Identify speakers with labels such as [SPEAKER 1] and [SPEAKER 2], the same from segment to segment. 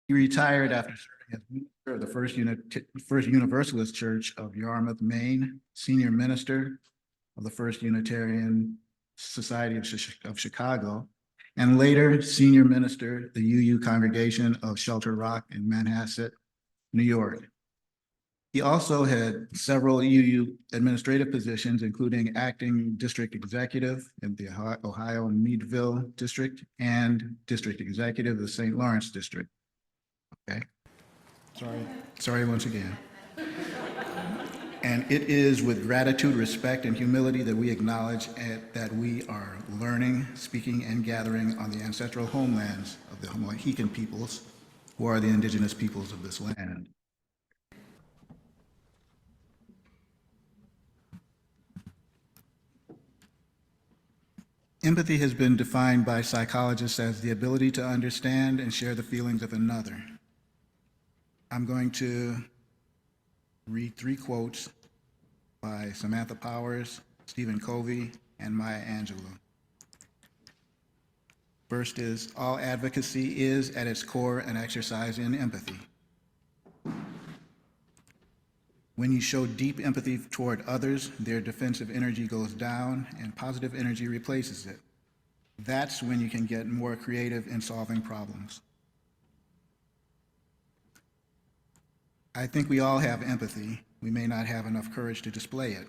[SPEAKER 1] He retired after serving as minister of the First Universalist Church of Yarmouth, Maine, senior minister of the First Unitarian Society of Chicago, and later senior minister, the UU Congregation of Shelter Rock in Manhasset, New York. He also had several UU administrative positions, including acting district executive in the Ohio Meadville District and district executive of the St. Lawrence District. Okay, sorry once again. And it is with gratitude, respect, and humility that we acknowledge that we are learning, speaking, and gathering on the ancestral homelands of the Mohican peoples, who are the indigenous peoples of this land. Empathy has been defined by psychologists as the ability to understand and share the feelings of another. I'm going to read 3 quotes by Samantha Powers, Stephen Covey, and Maya Angelou. First is, all advocacy is at its core an exercise in empathy. When you show deep empathy toward others, their defensive energy goes down and positive energy replaces it. That's when you can get more creative in solving problems. I think we all have empathy. We may not have enough courage to display it.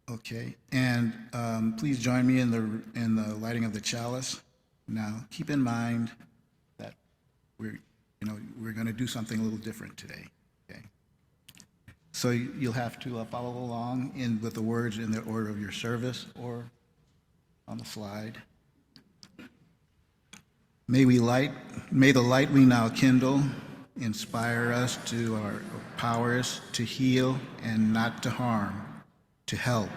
[SPEAKER 1] Okay, and please join me in the lighting of the chalice. Now, keep in mind that we're going to do something a little different today. Okay, so you'll have to follow along with the words in the order of your service or on the slide. May the light we now kindle inspire us to our powers to heal and not to harm, to help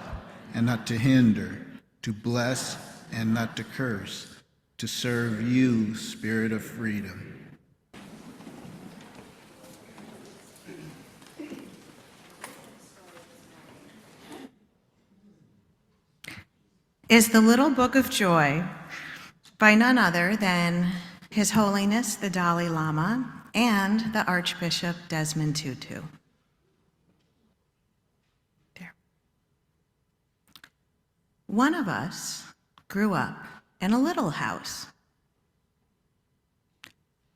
[SPEAKER 1] and not to hinder, to bless and not to curse, to serve you, Spirit of freedom.
[SPEAKER 2] Is the Little Book of Joy by none other than His Holiness the Dalai Lama and the Archbishop Desmond Tutu. There. One of us grew up in a little house.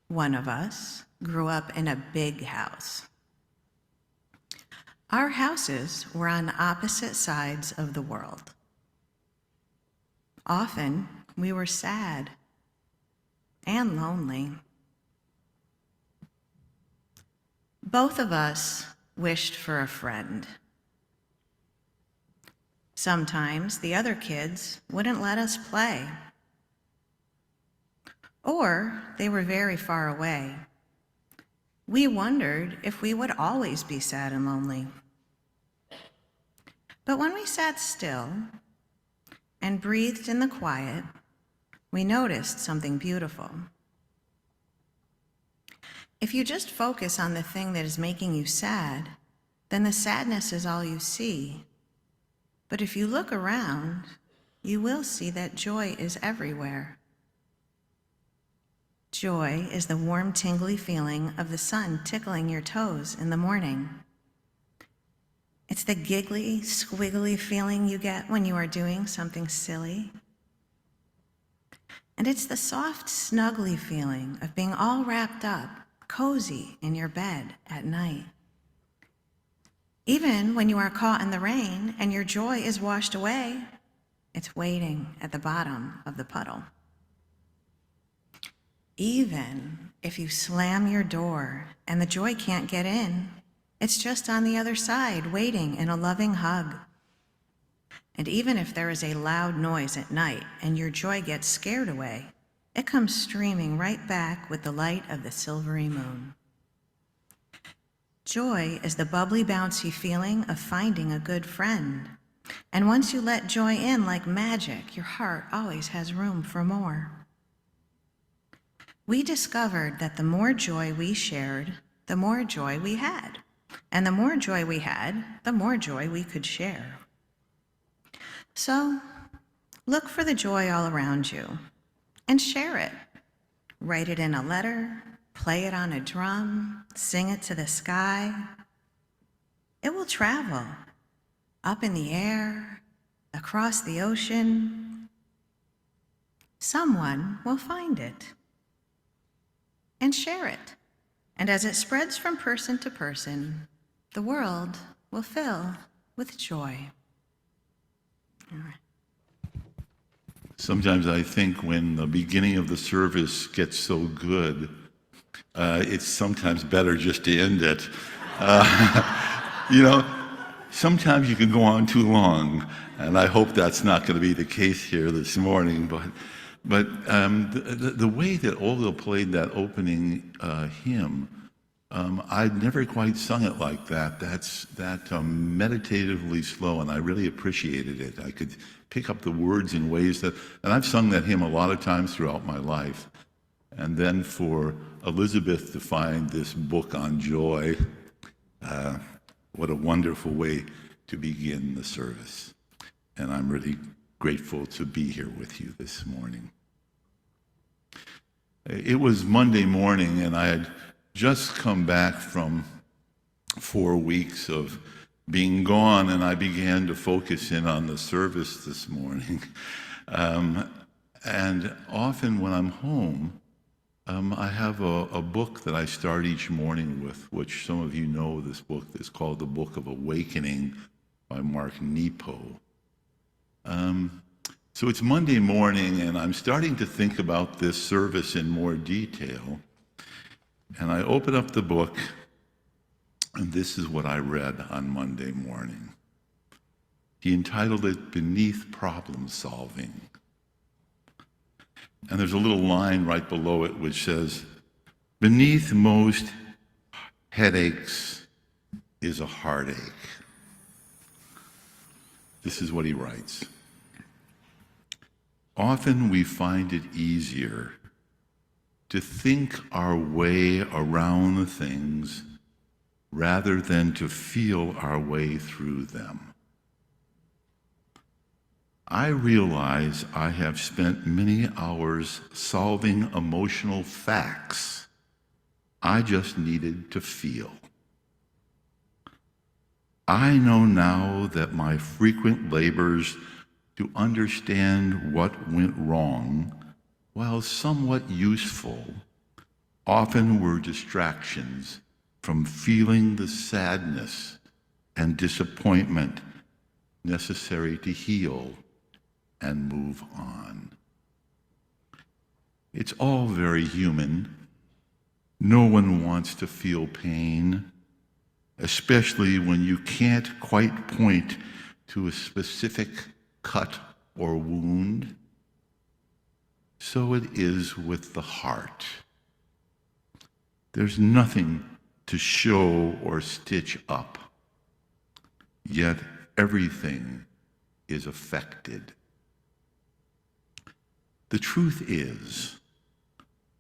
[SPEAKER 2] One of us grew up in a big house. Our houses were on opposite sides of the world. Often, we were sad and lonely. Both of us wished for a friend. Sometimes the other kids wouldn't let us play, or they were very far away. We wondered if we would always be sad and lonely. But when we sat still and breathed in the quiet, we noticed something beautiful. If you just focus on the thing that is making you sad, then the sadness is all you see. But if you look around, you will see that joy is everywhere. Joy is the warm, tingly feeling of the sun tickling your toes in the morning. It's the giggly, squiggly feeling you get when you are doing something silly. And it's the soft, snuggly feeling of being all wrapped up, cozy in your bed at night. Even when you are caught in the rain and your joy is washed away, it's waiting at the bottom of the puddle. Even if you slam your door and the joy can't get in, it's just on the other side, waiting in a loving hug. And even if there is a loud noise at night and your joy gets scared away, it comes streaming right back with the light of the silvery moon. Joy is the bubbly, bouncy feeling of finding a good friend. And once you let joy in like magic, your heart always has room for more. We discovered that the more joy we shared, the more joy we had. And the more joy we had, the more joy we could share. So Look for the joy all around you and share it. Write it in a letter, play it on a drum, sing it to the sky. It will travel up in the air, across the ocean. Someone will find it and share it. And as it spreads from person to person, the world will fill with joy. All right.
[SPEAKER 3] Sometimes I think when the beginning of the service gets so good, it's sometimes better just to end it. Sometimes you can go on too long, and I hope that's not going to be the case here this morning. But the way that Olga played that opening hymn, I'd never quite sung it like that. That's meditatively slow, and I really appreciated it. I could pick up the words in ways and I've sung that hymn a lot of times throughout my life. And then for Elizabeth to find this book on joy, what a wonderful way to begin the service. And I'm really grateful to be here with you this morning. It was Monday morning, and I had just come back from 4 weeks of being gone, and I began to focus in on the service this morning. And often when I'm home, I have a book that I start each morning with, which some of you know this book is called The Book of Awakening by Mark Nepo. So it's Monday morning, and I'm starting to think about this service in more detail. And I open up the book, and this is what I read on Monday morning. He entitled it Beneath Problem Solving. And there's a little line right below it which says, beneath most headaches is a heartache. This is what he writes. Often we find it easier to think our way around things rather than to feel our way through them. I realize I have spent many hours solving emotional facts I just needed to feel. I know now that my frequent labors to understand what went wrong, while somewhat useful, often were distractions from feeling the sadness and disappointment necessary to heal and move on. It's all very human. No one wants to feel pain, especially when you can't quite point to a specific cut or wound. So it is with the heart. There's nothing to show or stitch up, yet everything is affected. The truth is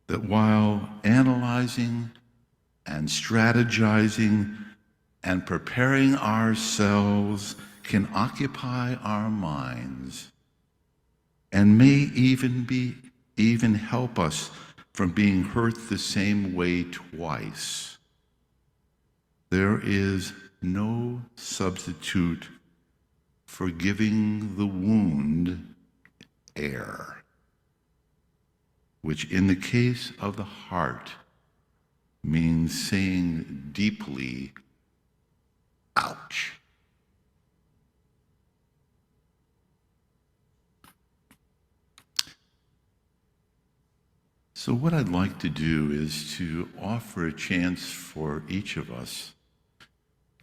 [SPEAKER 3] that while analyzing and strategizing and preparing ourselves can occupy our minds and may even help us from being hurt the same way twice, there is no substitute for giving the wound air, which in the case of the heart means saying deeply, ouch. So what I'd like to do is to offer a chance for each of us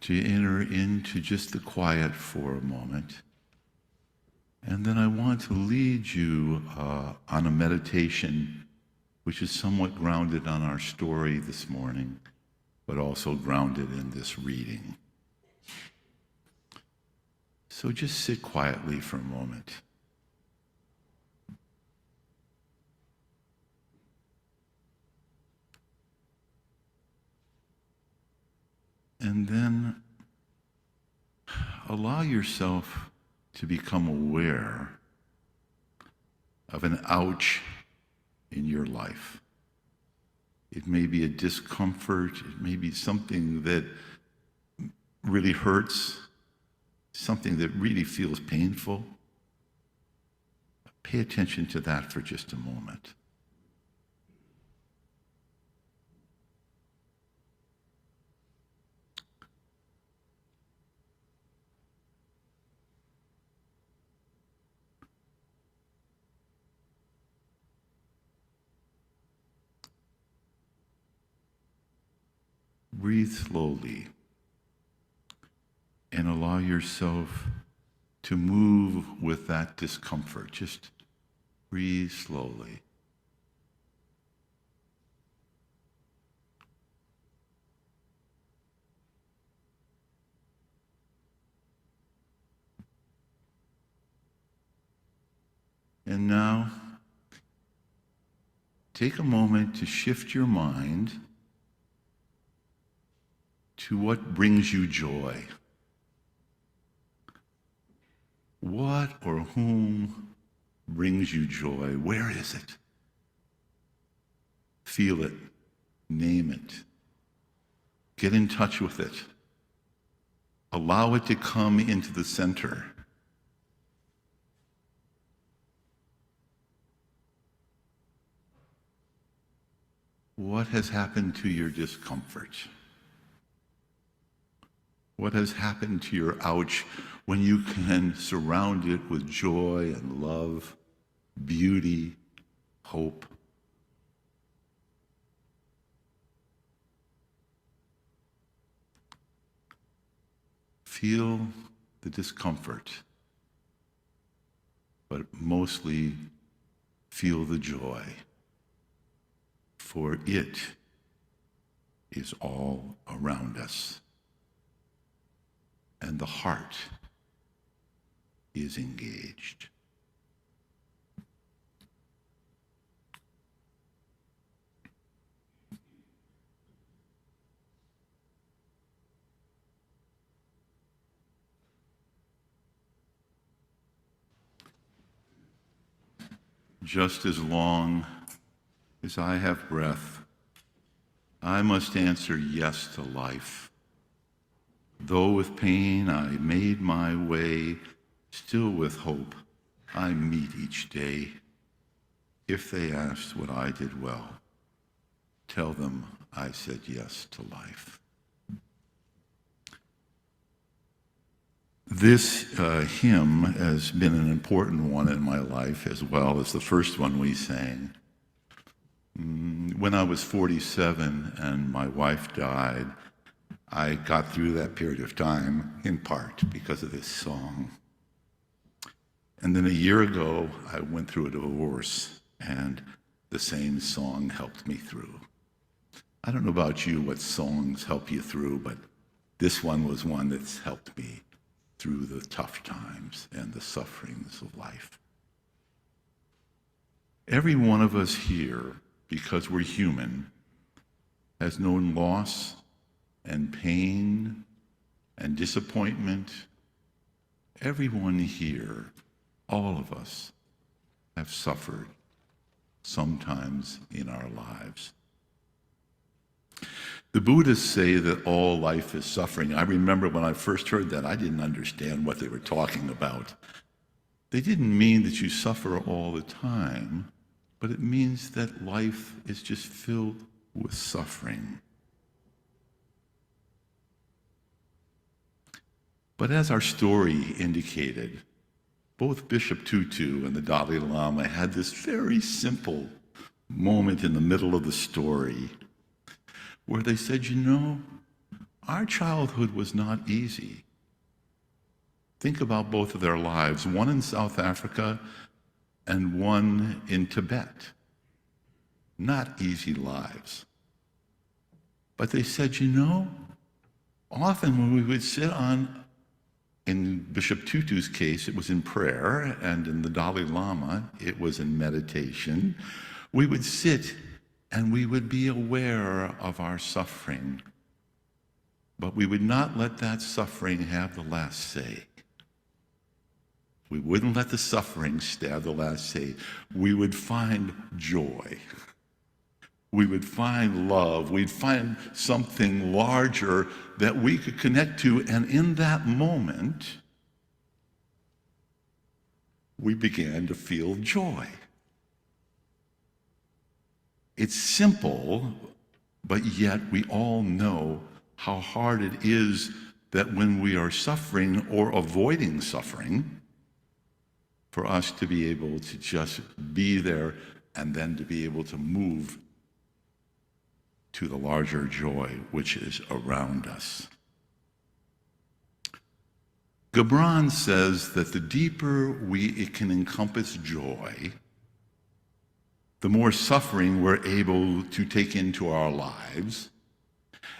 [SPEAKER 3] to enter into just the quiet for a moment. And then I want to lead you on a meditation which is somewhat grounded on our story this morning, but also grounded in this reading. So just sit quietly for a moment. And then allow yourself to become aware of an ouch in your life. It may be a discomfort, it may be something that really hurts, something that really feels painful. Pay attention to that for just a moment. Breathe slowly and allow yourself to move with that discomfort. Just breathe slowly. And now, take a moment to shift your mind to what brings you joy. What or whom brings you joy? Where is it? Feel it. Name it. Get in touch with it. Allow it to come into the center. What has happened to your discomfort? What has happened to your ouch when you can surround it with joy and love, beauty, hope? Feel the discomfort, but mostly feel the joy, for it is all around us. And the heart is engaged. Just as long as I have breath, I must answer yes to life. Though with pain I made my way, still with hope I meet each day. If they asked what I did well, tell them I said yes to life. This hymn has been an important one in my life, as well as the first one we sang. When I was 47 and my wife died, I got through that period of time in part because of this song. And then a year ago, I went through a divorce, and the same song helped me through. I don't know about you, what songs help you through, but this one was one that's helped me through the tough times and the sufferings of life. Every one of us here, because we're human, has known loss and pain and disappointment. Everyone here, all of us, have suffered sometimes in our lives. The Buddhists say that all life is suffering. I remember when I first heard that, I didn't understand what they were talking about. They didn't mean that you suffer all the time, but it means that life is just filled with suffering. But as our story indicated, both Bishop Tutu and the Dalai Lama had this very simple moment in the middle of the story where they said, our childhood was not easy. Think about both of their lives, one in South Africa and one in Tibet. Not easy lives. But they said, often when we would sit in Bishop Tutu's case, it was in prayer, and in the Dalai Lama, it was in meditation. We would sit and we would be aware of our suffering, but we would not let that suffering have the last say. We wouldn't let the suffering stab the last say. We would find joy. We would find love. We'd find something larger that we could connect to. And in that moment, we began to feel joy. It's simple, but yet we all know how hard it is that when we are suffering or avoiding suffering, for us to be able to just be there and then to be able to move to the larger joy which is around us. Gibran says that the deeper it can encompass joy, the more suffering we're able to take into our lives,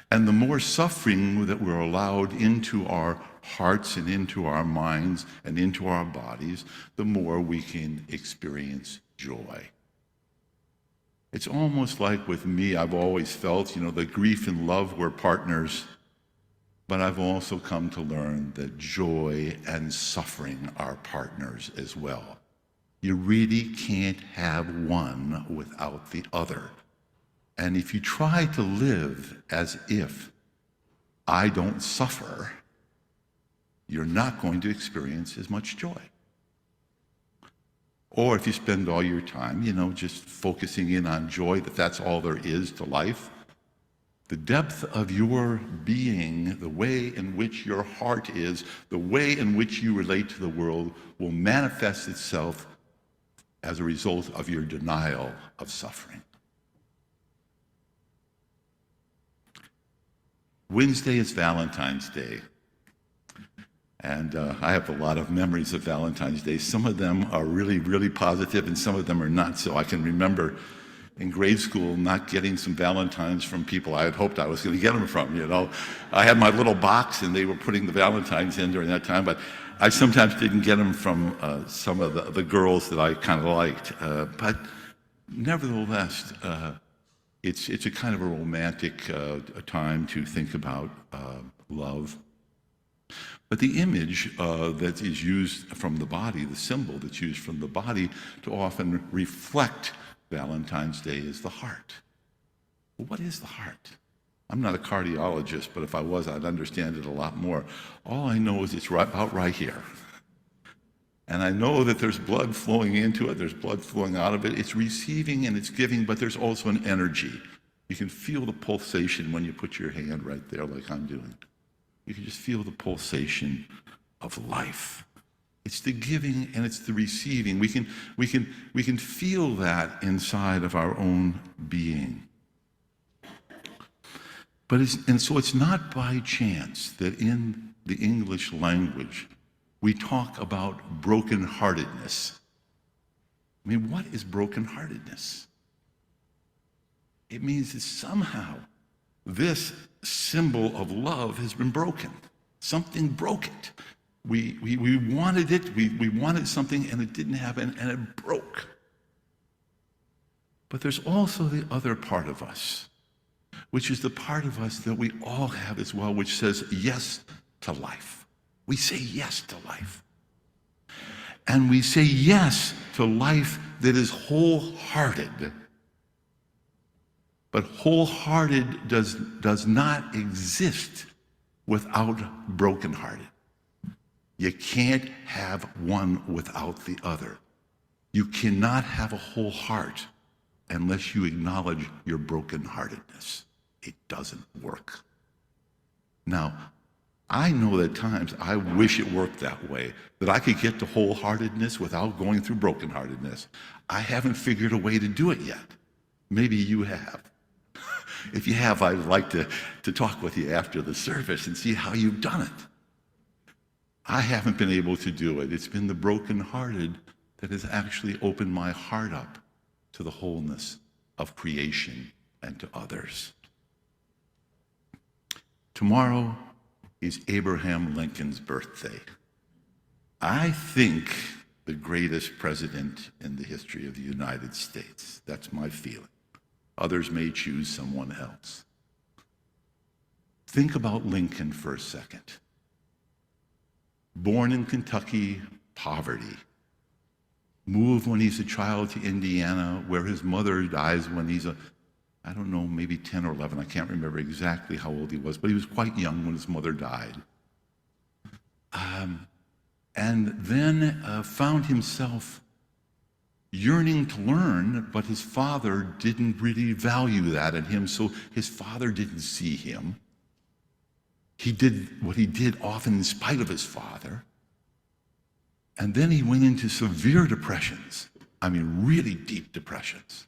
[SPEAKER 3] and the more suffering that we're allowed into our hearts and into our minds and into our bodies, the more we can experience joy. It's almost like with me, I've always felt, that grief and love were partners, but I've also come to learn that joy and suffering are partners as well. You really can't have one without the other. And if you try to live as if I don't suffer, you're not going to experience as much joy. Or if you spend all your time, just focusing in on joy, that's all there is to life, the depth of your being, the way in which your heart is, the way in which you relate to the world will manifest itself as a result of your denial of suffering. Wednesday is Valentine's Day. And I have a lot of memories of Valentine's Day. Some of them are really, really positive, and some of them are not so. I can remember in grade school not getting some Valentines from people I had hoped I was going to get them from, I had my little box, and they were putting the Valentines in during that time, but I sometimes didn't get them from some of the girls that I kind of liked. But nevertheless, it's a kind of a romantic time to think about love. But the image that is used from the body, the symbol that's used from the body to often reflect Valentine's Day is the heart. Well, what is the heart? I'm not a cardiologist, but if I was, I'd understand it a lot more. All I know is it's about right here. And I know that there's blood flowing into it, there's blood flowing out of it. It's receiving and it's giving, but there's also an energy. You can feel the pulsation when you put your hand right there like I'm doing. You can just feel the pulsation of life. It's the giving and it's the receiving. We can feel that inside of our own being. So it's not by chance that in the English language we talk about brokenheartedness. I mean, what is brokenheartedness? It means that somehow this symbol of love has been broken. Something broke it. We wanted it, we wanted something, and it didn't happen, and it broke. But there's also the other part of us, which is the part of us that we all have as well, which says yes to life. We say yes to life. And we say yes to life that is wholehearted. But wholehearted does not exist without brokenhearted. You can't have one without the other. You cannot have a whole heart unless you acknowledge your brokenheartedness. It doesn't work. Now, I know that at times I wish it worked that way, that I could get to wholeheartedness without going through brokenheartedness. I haven't figured a way to do it yet. Maybe you have. If you have, I'd like to talk with you after the service and see how you've done it. I haven't been able to do it. It's been the brokenhearted that has actually opened my heart up to the wholeness of creation and to others. Tomorrow is Abraham Lincoln's birthday. I think the greatest president in the history of the United States. That's my feeling. Others may choose someone else. Think about Lincoln for a second. Born in Kentucky, poverty. Moved when he's a child to Indiana, where his mother dies when he's I don't know, maybe 10 or 11. I can't remember exactly how old he was, but he was quite young when his mother died. And then found himself yearning to learn, but his father didn't really value that in him, so his father didn't see him. He did what he did often in spite of his father. And then he went into severe depressions. I mean, really deep depressions.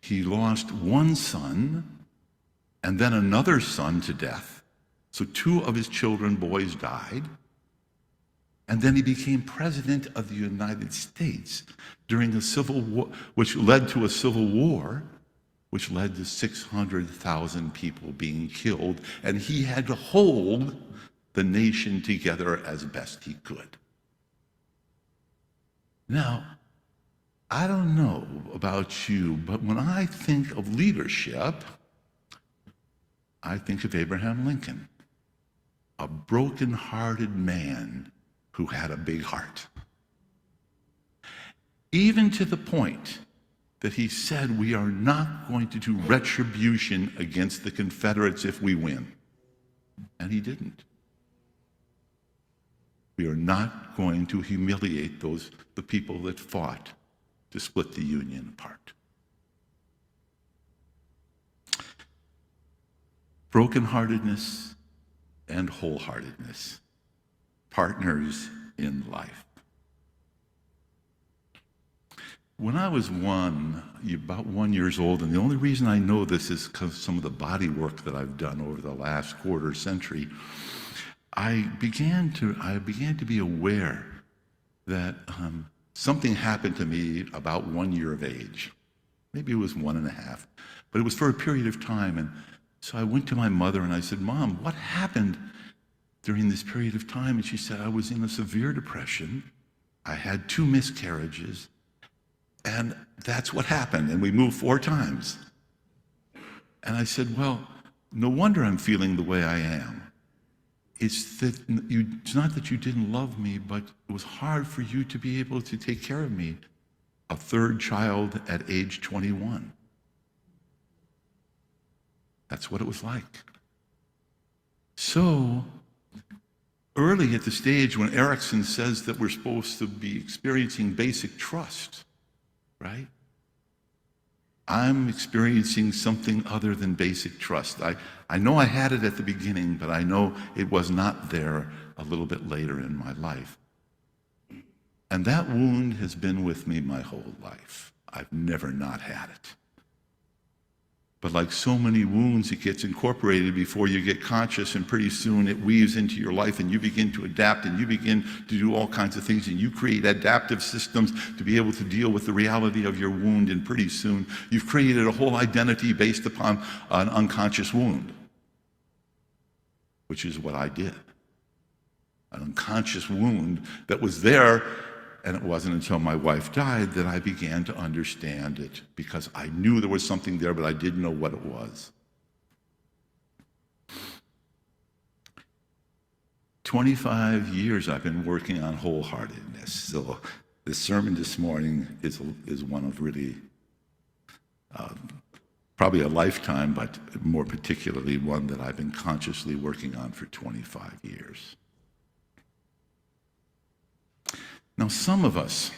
[SPEAKER 3] He lost one son and then another son to death. So 2 of his children, boys, died. And then he became president of the United States during a civil war, which led to a civil war, which led to 600,000 people being killed. And he had to hold the nation together as best he could. Now, I don't know about you, but when I think of leadership, I think of Abraham Lincoln, a broken-hearted man who had a big heart. Even to the point that he said, we are not going to do retribution against the Confederates if we win. And he didn't. We are not going to humiliate the people that fought to split the Union apart. Brokenheartedness and wholeheartedness, partners in life. When I was about 1 year old, and the only reason I know this is because some of the body work that I've done over the last quarter century, I began to be aware that something happened to me about 1 year of age. Maybe it was 1.5, but it was for a period of time. And so I went to my mother and I said, Mom, what happened during this period of time? And she said, I was in a severe depression. I had 2 miscarriages. And that's what happened. And we moved 4 times. And I said, well, no wonder I'm feeling the way I am. It's not that you didn't love me, but it was hard for you to be able to take care of me, a 3rd child at age 21. That's what it was like. So, early at the stage when Erickson says that we're supposed to be experiencing basic trust, right? I'm experiencing something other than basic trust. I know I had it at the beginning, but I know it was not there a little bit later in my life. And that wound has been with me my whole life. I've never not had it. But like so many wounds, it gets incorporated before you get conscious, and pretty soon it weaves into your life, and you begin to adapt, and you begin to do all kinds of things, and you create adaptive systems to be able to deal with the reality of your wound, and pretty soon you've created a whole identity based upon an unconscious wound, which is what I did. An unconscious wound that was there. And it wasn't until my wife died that I began to understand it, because I knew there was something there, but I didn't know what it was. 25 years I've been working on wholeheartedness. So this sermon this morning is one of really probably a lifetime, but more particularly one that I've been consciously working on for 25 years. Now, some of us,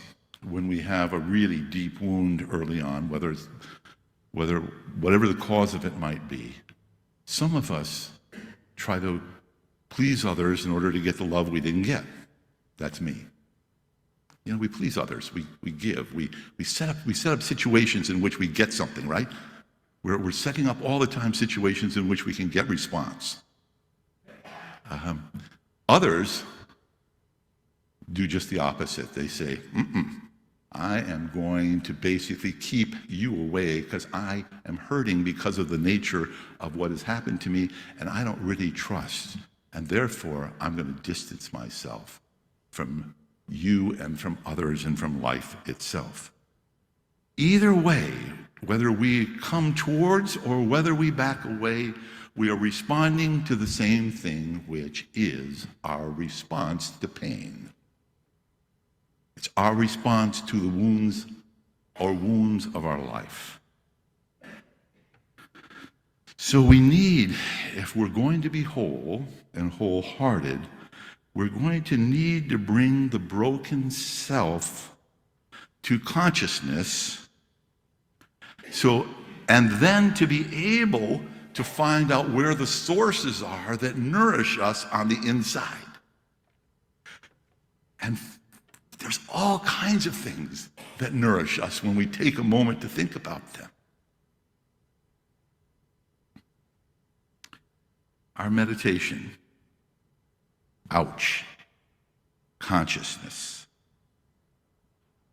[SPEAKER 3] when we have a really deep wound early on, whatever the cause of it might be, some of us try to please others in order to get the love we didn't get. That's me. You know, we please others. We give. We set up situations in which we get something, right? We're setting up all the time situations in which we can get response. Others do just the opposite. They say, I am going to basically keep you away because I am hurting because of the nature of what has happened to me, and I don't really trust, and therefore I'm going to distance myself from you and from others and from life itself. Either way, whether we come towards or whether we back away, we are responding to the same thing, which is our response to pain. It's our response to the wounds of our life. So we need, if we're going to be whole and wholehearted, we're going to need to bring the broken self to consciousness, and then to be able to find out where the sources are that nourish us on the inside. And there's all kinds of things that nourish us when we take a moment to think about them. Our meditation, ouch, consciousness.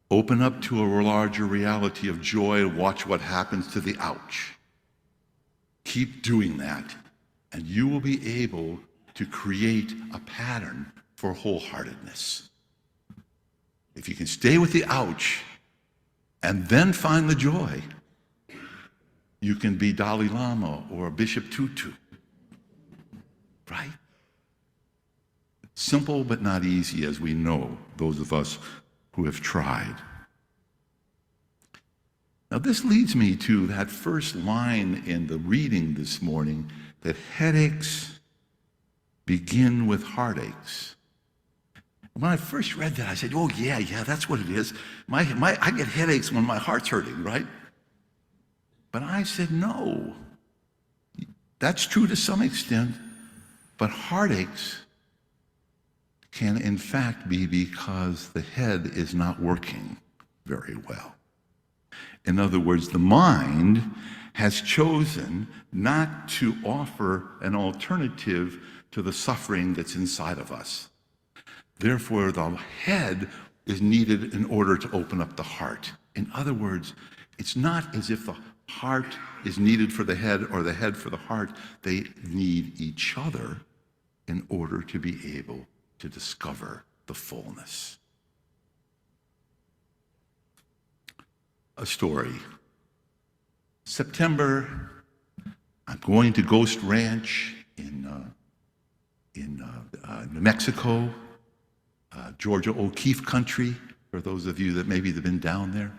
[SPEAKER 3] Open up to a larger reality of joy and watch what happens to the ouch. Keep doing that, and you will be able to create a pattern for wholeheartedness. If you can stay with the ouch and then find the joy, you can be Dalai Lama or Bishop Tutu, right? Simple but not easy, as we know, those of us who have tried. Now this leads me to that first line in the reading this morning, that headaches begin with heartaches. When I first read that, I said, oh yeah, that's what it is. I get headaches when my heart's hurting, right? But I said, no. That's true to some extent, but heartaches can in fact be because the head is not working very well. In other words, the mind has chosen not to offer an alternative to the suffering that's inside of us. Therefore, the head is needed in order to open up the heart. In other words, it's not as if the heart is needed for the head or the head for the heart. They need each other in order to be able to discover the fullness. A story. September, I'm going to Ghost Ranch in New Mexico, Georgia O'Keeffe country, for those of you that maybe have been down there.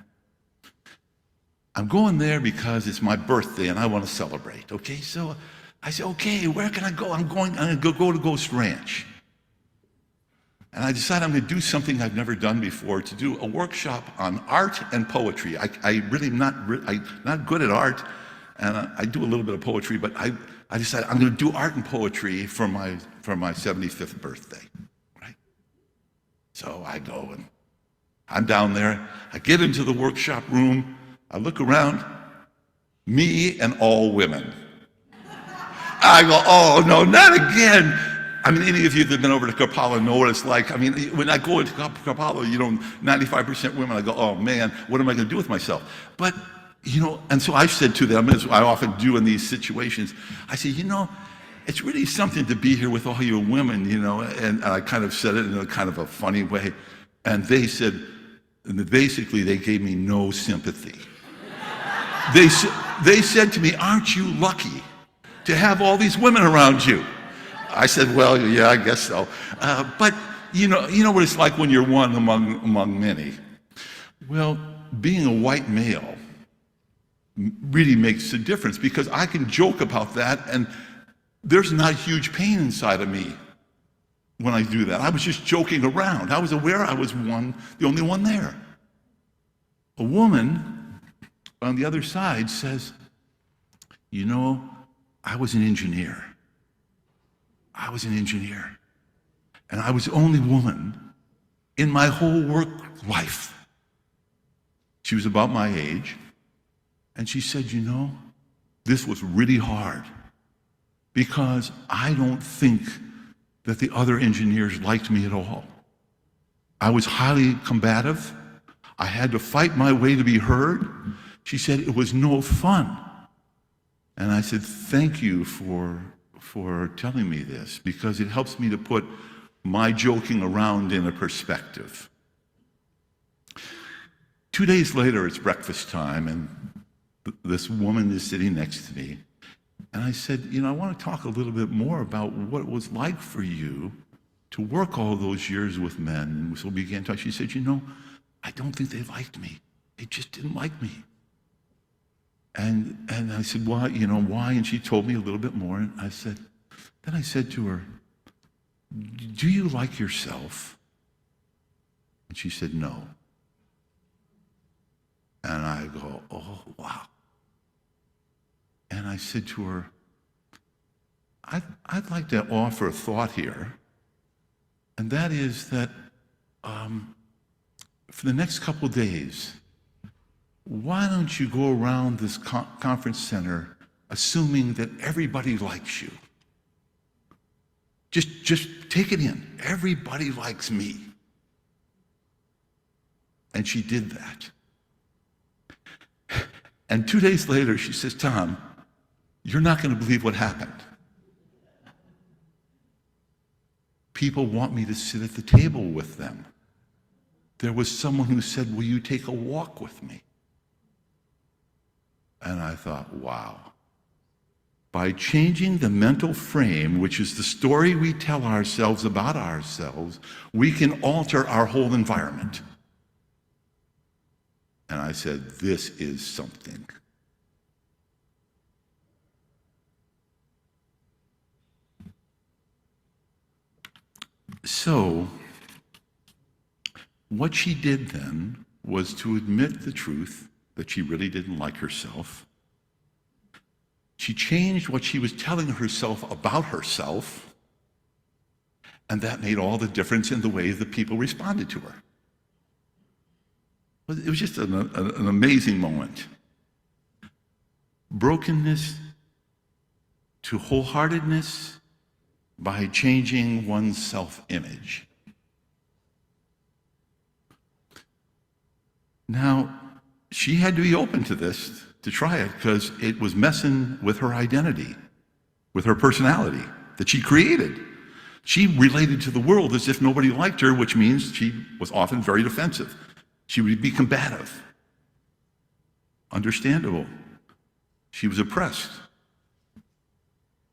[SPEAKER 3] I'm going there because it's my birthday and I want to celebrate, okay? So I said, okay, where can I go? I'm going to go to Ghost Ranch. And I decided I'm going to do something I've never done before, to do a workshop on art and poetry. I really am not good at art, and I do a little bit of poetry, but I decided I'm going to do art and poetry for my 75th birthday, right? So I go, and I'm down there. I get into the workshop room. I look around, me and all women. I go, oh, no, not again. I mean, any of you that have been over to Kapala know what it's like. I mean, when I go into Kapala, 95% women, I go, oh man, what am I going to do with myself? But, and so I said to them, as I often do in these situations, I say, it's really something to be here with all you women, and I kind of said it in a kind of a funny way. And they said, basically, they gave me no sympathy. They said to me, aren't you lucky to have all these women around you? I said, well, yeah, I guess so. But you know what it's like when you're one among many. Well, being a white male really makes a difference, because I can joke about that and there's not huge pain inside of me when I do that. I was just joking around. I was aware I was the only one there. A woman on the other side says, I was an engineer. And I was the only woman in my whole work life. She was about my age. And she said, this was really hard, because I don't think that the other engineers liked me at all. I was highly combative. I had to fight my way to be heard. She said, it was no fun. And I said, thank you for telling me this, because it helps me to put my joking around in a perspective. 2 days later, it's breakfast time, and this woman is sitting next to me, And I said, I want to talk a little bit more about what it was like for you to work all those years with men. And so we began to talk. She said, I don't think they liked me. They just didn't like me. And I said, why, why? And she told me a little bit more. And I said to her, do you like yourself? And she said, no. And I go, oh, wow. And I said to her, I'd like to offer a thought here, and that is that for the next couple of days, why don't you go around this conference center assuming that everybody likes you? Just take it in. Everybody likes me. And she did that. And 2 days later, she says, Tom, you're not going to believe what happened. People want me to sit at the table with them. There was someone who said, will you take a walk with me? And I thought, wow. By changing the mental frame, which is the story we tell ourselves about ourselves, we can alter our whole environment. And I said, this is something. So, what she did then was to admit the truth that she really didn't like herself. She changed what she was telling herself about herself, and that made all the difference in the way that people responded to her. It was just an amazing moment. Brokenness to wholeheartedness by changing one's self-image. Now, she had to be open to this, to try it, because it was messing with her identity, with her personality that she created. She related to the world as if nobody liked her, which means she was often very defensive. She would be combative. Understandable. She was oppressed.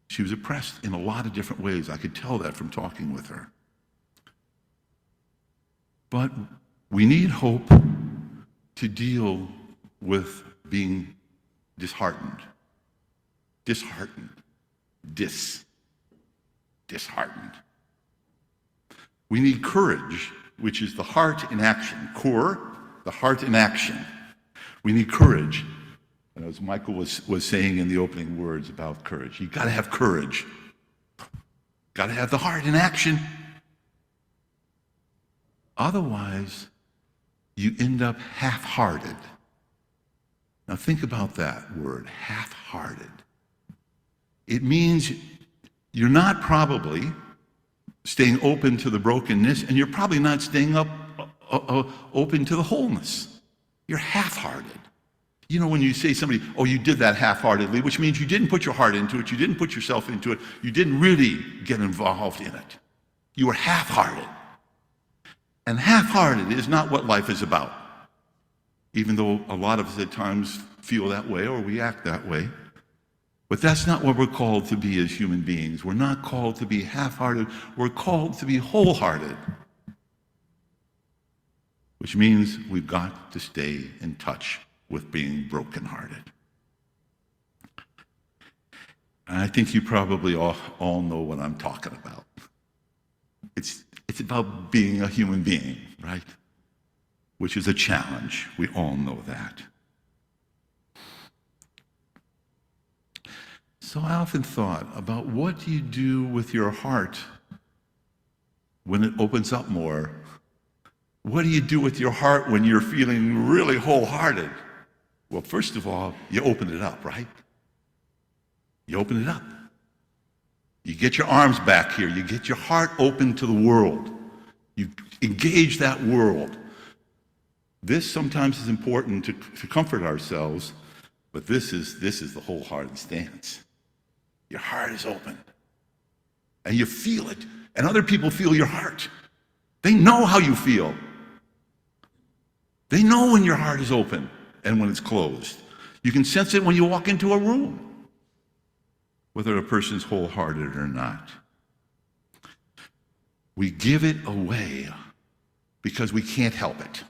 [SPEAKER 3] She was oppressed in a lot of different ways. I could tell that from talking with her. But we need hope to deal with being disheartened. Disheartened. Disheartened. We need courage, which is the heart in action. Core, the heart in action. We need courage. And as Michael was saying in the opening words about courage, you got to have courage. Got to have the heart in action. Otherwise, you end up half-hearted. Now think about that word, half-hearted. It means you're not probably staying open to the brokenness, and you're probably not staying open to the wholeness. You're half-hearted. You know, when you say somebody, oh, you did that half-heartedly, which means you didn't put your heart into it, you didn't put yourself into it, you didn't really get involved in it. You were half-hearted. And half-hearted is not what life is about, even though a lot of us at times feel that way or we act that way. But that's not what we're called to be as human beings. We're not called to be half-hearted. We're called to be wholehearted, which means we've got to stay in touch with being brokenhearted. And I think you probably all know what I'm talking about. It's about being a human being, right? Which is a challenge. We all know that. So I often thought about what do you do with your heart when it opens up more? What do you do with your heart when you're feeling really wholehearted? Well, first of all, you open it up, right? You open it up. You get your arms back here. You get your heart open to the world. You engage that world. This sometimes is important to comfort ourselves, but this is the wholehearted stance. Your heart is open, and you feel it, and other people feel your heart. They know how you feel. They know when your heart is open and when it's closed. You can sense it when you walk into a room. whether a person's wholehearted or not. We give it away because we can't help it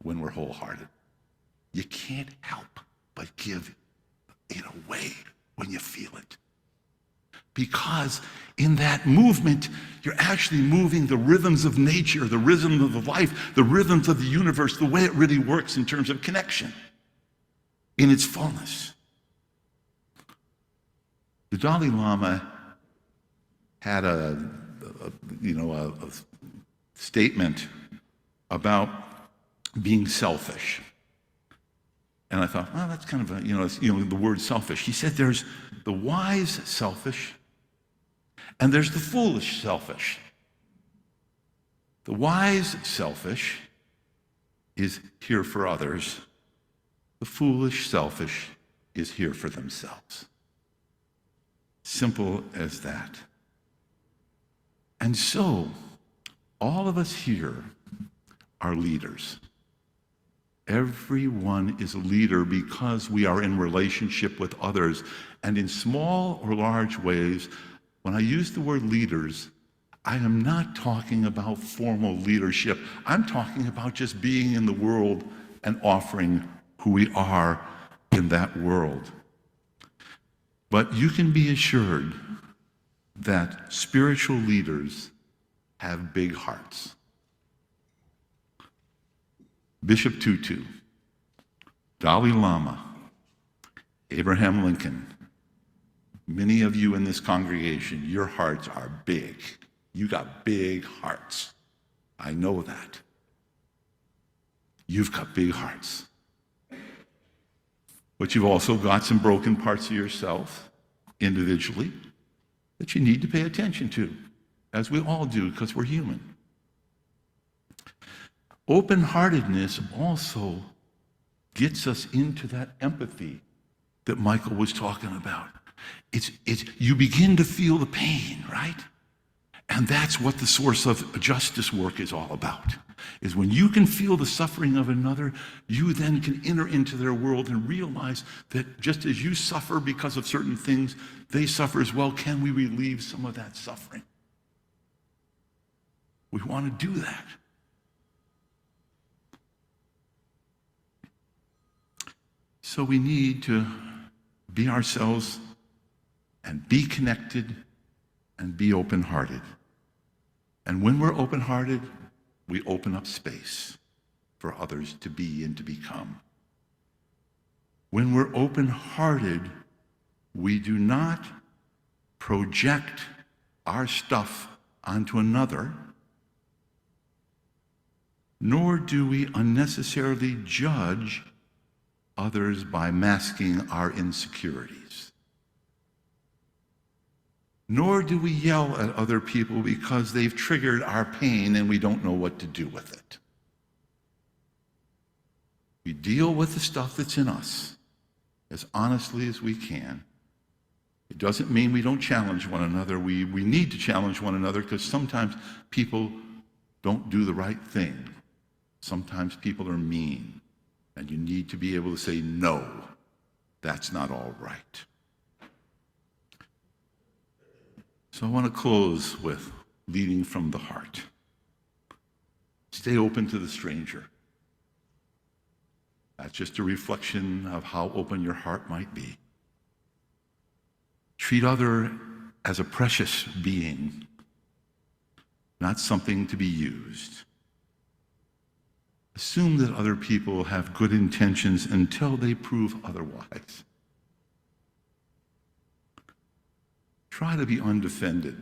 [SPEAKER 3] when we're wholehearted. You can't help but give it away when you feel it. Because in that movement, you're actually moving the rhythms of nature, the rhythms of life, the rhythms of the universe, the way it really works in terms of connection in its fullness. The Dalai Lama had a statement about being selfish. And I thought, well, that's kind of the word selfish. He said there's the wise selfish and there's the foolish selfish. The wise selfish is here for others. The foolish selfish is here for themselves. Simple as that. And so, all of us here are leaders. Everyone is a leader because we are in relationship with others. And in small or large ways, when I use the word leaders, I am not talking about formal leadership. I'm talking about just being in the world and offering who we are in that world. But you can be assured that spiritual leaders have big hearts. Bishop Tutu, Dalai Lama, Abraham Lincoln, many of you in this congregation, your hearts are big. You got big hearts. I know that. You've got big hearts. But you've also got some broken parts of yourself individually that you need to pay attention to, as we all do, because we're human. Open-heartedness also gets us into that empathy that Michael was talking about. You begin to feel the pain, right? And that's what the source of justice work is all about, is when you can feel the suffering of another, you then can enter into their world and realize that just as you suffer because of certain things, they suffer as well. Can we relieve some of that suffering? We want to do that. So we need to be ourselves and be connected and be open-hearted. And when we're open-hearted, we open up space for others to be and to become. When we're open-hearted, we do not project our stuff onto another, nor do we unnecessarily judge others by masking our insecurities. Nor do we yell at other people because they've triggered our pain and we don't know what to do with it. We deal with the stuff that's in us as honestly as we can. It doesn't mean we don't challenge one another. We need to challenge one another because sometimes people don't do the right thing. Sometimes people are mean. And you need to be able to say, no, that's not all right. So I want to close with leading from the heart. Stay open to the stranger. That's just a reflection of how open your heart might be. Treat other as a precious being, not something to be used. Assume that other people have good intentions until they prove otherwise. Try to be undefended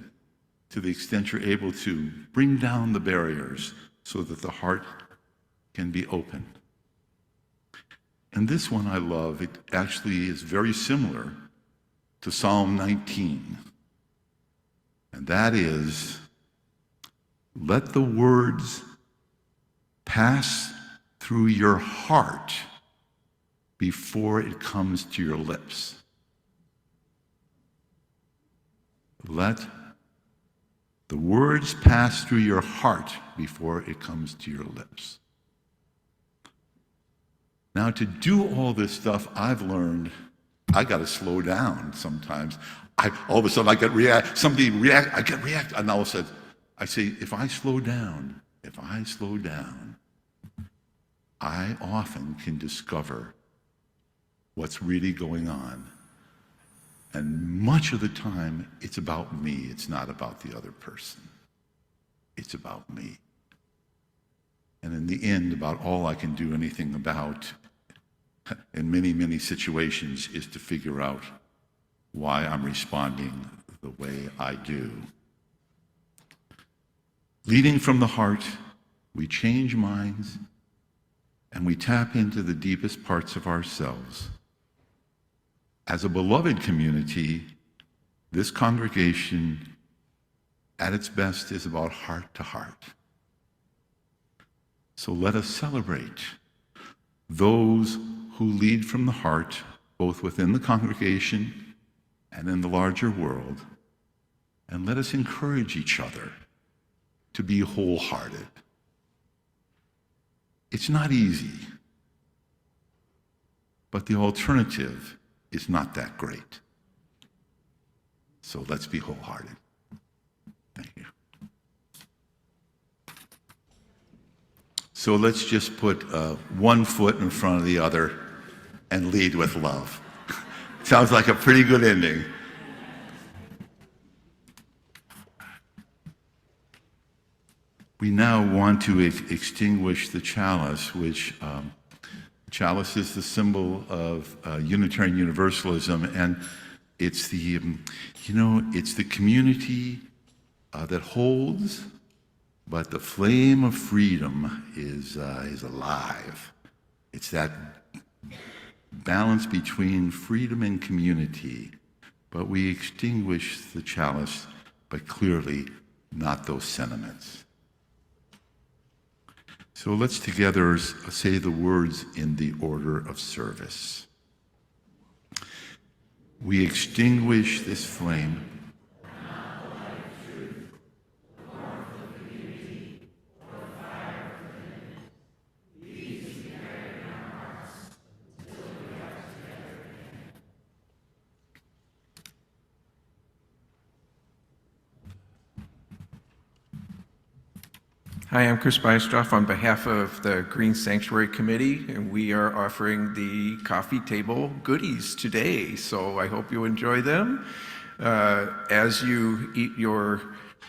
[SPEAKER 3] to the extent you're able to. Bring down the barriers so that the heart can be open. And this one I love. It actually is very similar to Psalm 19. And that is, let the words pass through your heart before it comes to your lips. Let the words pass through your heart before it comes to your lips. Now, to do all this stuff, I've learned I got to slow down sometimes. All of a sudden I get react, and all of a sudden I say, if I slow down, I often can discover what's really going on. And much of the time, it's about me. It's not about the other person. It's about me. And in the end, about all I can do anything about in many, many situations is to figure out why I'm responding the way I do. Leading from the heart, we change minds and we tap into the deepest parts of ourselves. As a beloved community, this congregation at its best is about heart to heart. So let us celebrate those who lead from the heart, both within the congregation and in the larger world, and let us encourage each other to be wholehearted. It's not easy, but the alternative is not that great. So let's be wholehearted. Thank you. So let's just put one foot in front of the other and lead with love. Sounds like a pretty good ending. We now want to extinguish the chalice, which chalice is the symbol of Unitarian Universalism, and it's the, it's the community that holds, but the flame of freedom is alive. It's that balance between freedom and community, but we extinguish the chalice, but clearly not those sentiments. So let's together say the words in the order of service. We extinguish this flame.
[SPEAKER 4] Hi, I'm Chris Bystroff on behalf of the Green Sanctuary Committee, and we are offering the coffee table goodies today, so I hope you enjoy them. As you eat your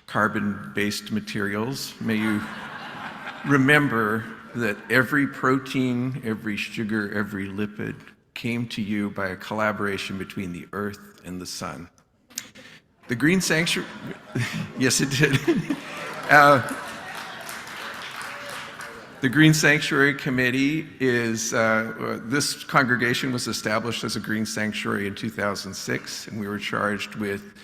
[SPEAKER 4] carbon-based materials, may you remember that every protein, every sugar, every lipid came to you by a collaboration between the earth and the sun. The Green Sanctuary, yes it did. The Green Sanctuary Committee is, this congregation was established as a Green Sanctuary in 2006, and we were charged with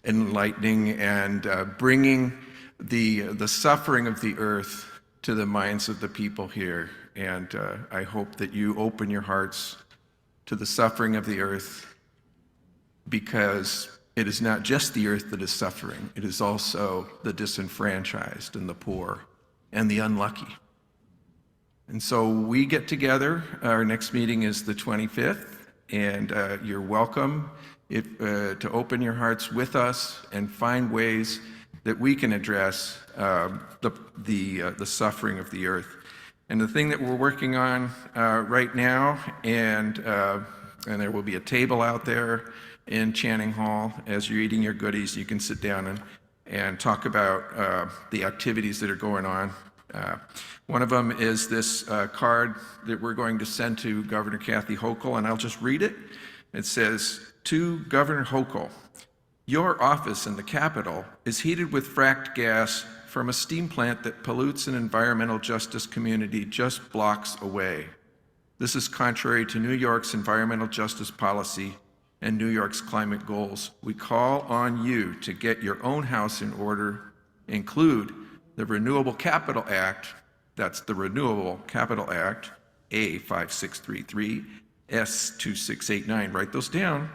[SPEAKER 4] enlightening and bringing the suffering of the earth to the minds of the people here. And I hope that you open your hearts to the suffering of the earth, because it is not just the earth that is suffering, it is also the disenfranchised and the poor and the unlucky. And so we get together. Our next meeting is the 25th, and you're welcome to open your hearts with us and find ways that we can address the suffering of the earth. And the thing that we're working on right now, and there will be a table out there in Channing Hall. As you're eating your goodies, you can sit down and talk about the activities that are going on. One of them is this card that we're going to send to Governor Kathy Hochul, and I'll just read it. It says, "To Governor Hochul, your office in the Capitol is heated with fracked gas from a steam plant that pollutes an environmental justice community just blocks away. This is contrary to New York's environmental justice policy and New York's climate goals. We call on you to get your own house in order, include the Renewable Capital Act," that's the Renewable Capital Act, A5633, S2689, write those down,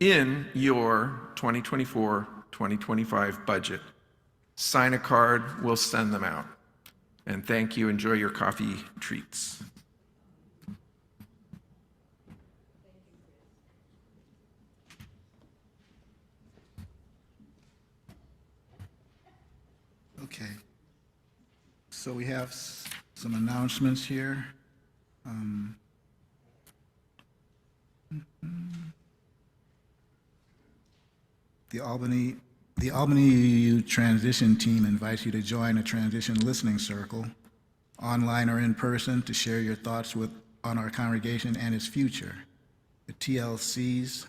[SPEAKER 4] in your 2024-2025 budget. Sign a card, we'll send them out. And thank you, enjoy your coffee treats.
[SPEAKER 1] Okay. So we have some announcements here. The Albany UU Transition Team invites you to join a transition listening circle, online or in person, to share your thoughts on our congregation and its future. The TLCs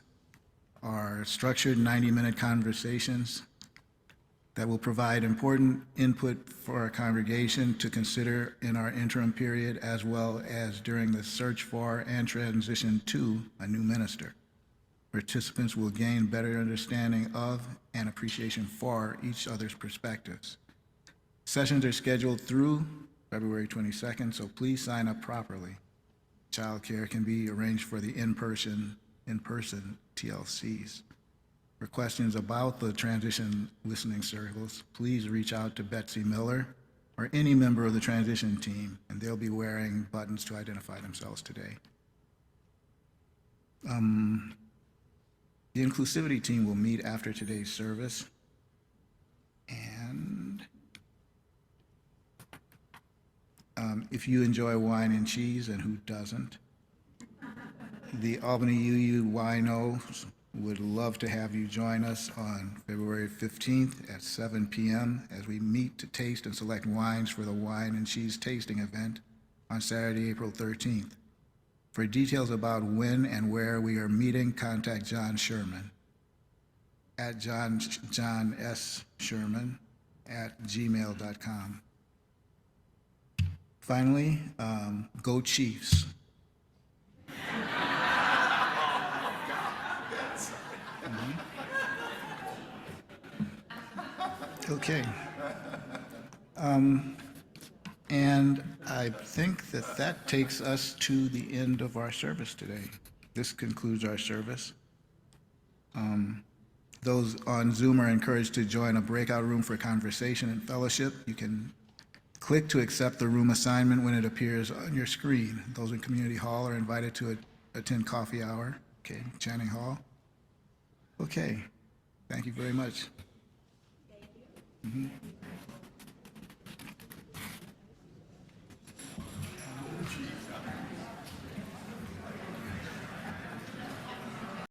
[SPEAKER 1] are structured 90-minute conversations that will provide important input for our congregation to consider in our interim period, as well as during the search for and transition to a new minister. Participants will gain better understanding of and appreciation for each other's perspectives. Sessions are scheduled through February 22nd, so please sign up properly. Childcare can be arranged for the in-person TLCs. For questions about the transition listening circles, please reach out to Betsy Miller or any member of the transition team, and they'll be wearing buttons to identify themselves today. The inclusivity team will meet after today's service, and if you enjoy wine and cheese, and who doesn't, the Albany UU Winos would love to have you join us on February 15th at 7 p.m. as we meet to taste and select wines for the wine and cheese tasting event on Saturday, April 13th. For details about when and where we are meeting, contact John Sherman at John S. Sherman at gmail.com. Finally, go Chiefs. Okay. And I think that takes us to the end of our service today. This concludes our service. Those on Zoom are encouraged to join a breakout room for conversation and fellowship. You can click to accept the room assignment when it appears on your screen. Those in Community Hall are invited to attend coffee hour. Okay, Channing Hall. Okay, thank you very much. Thank you.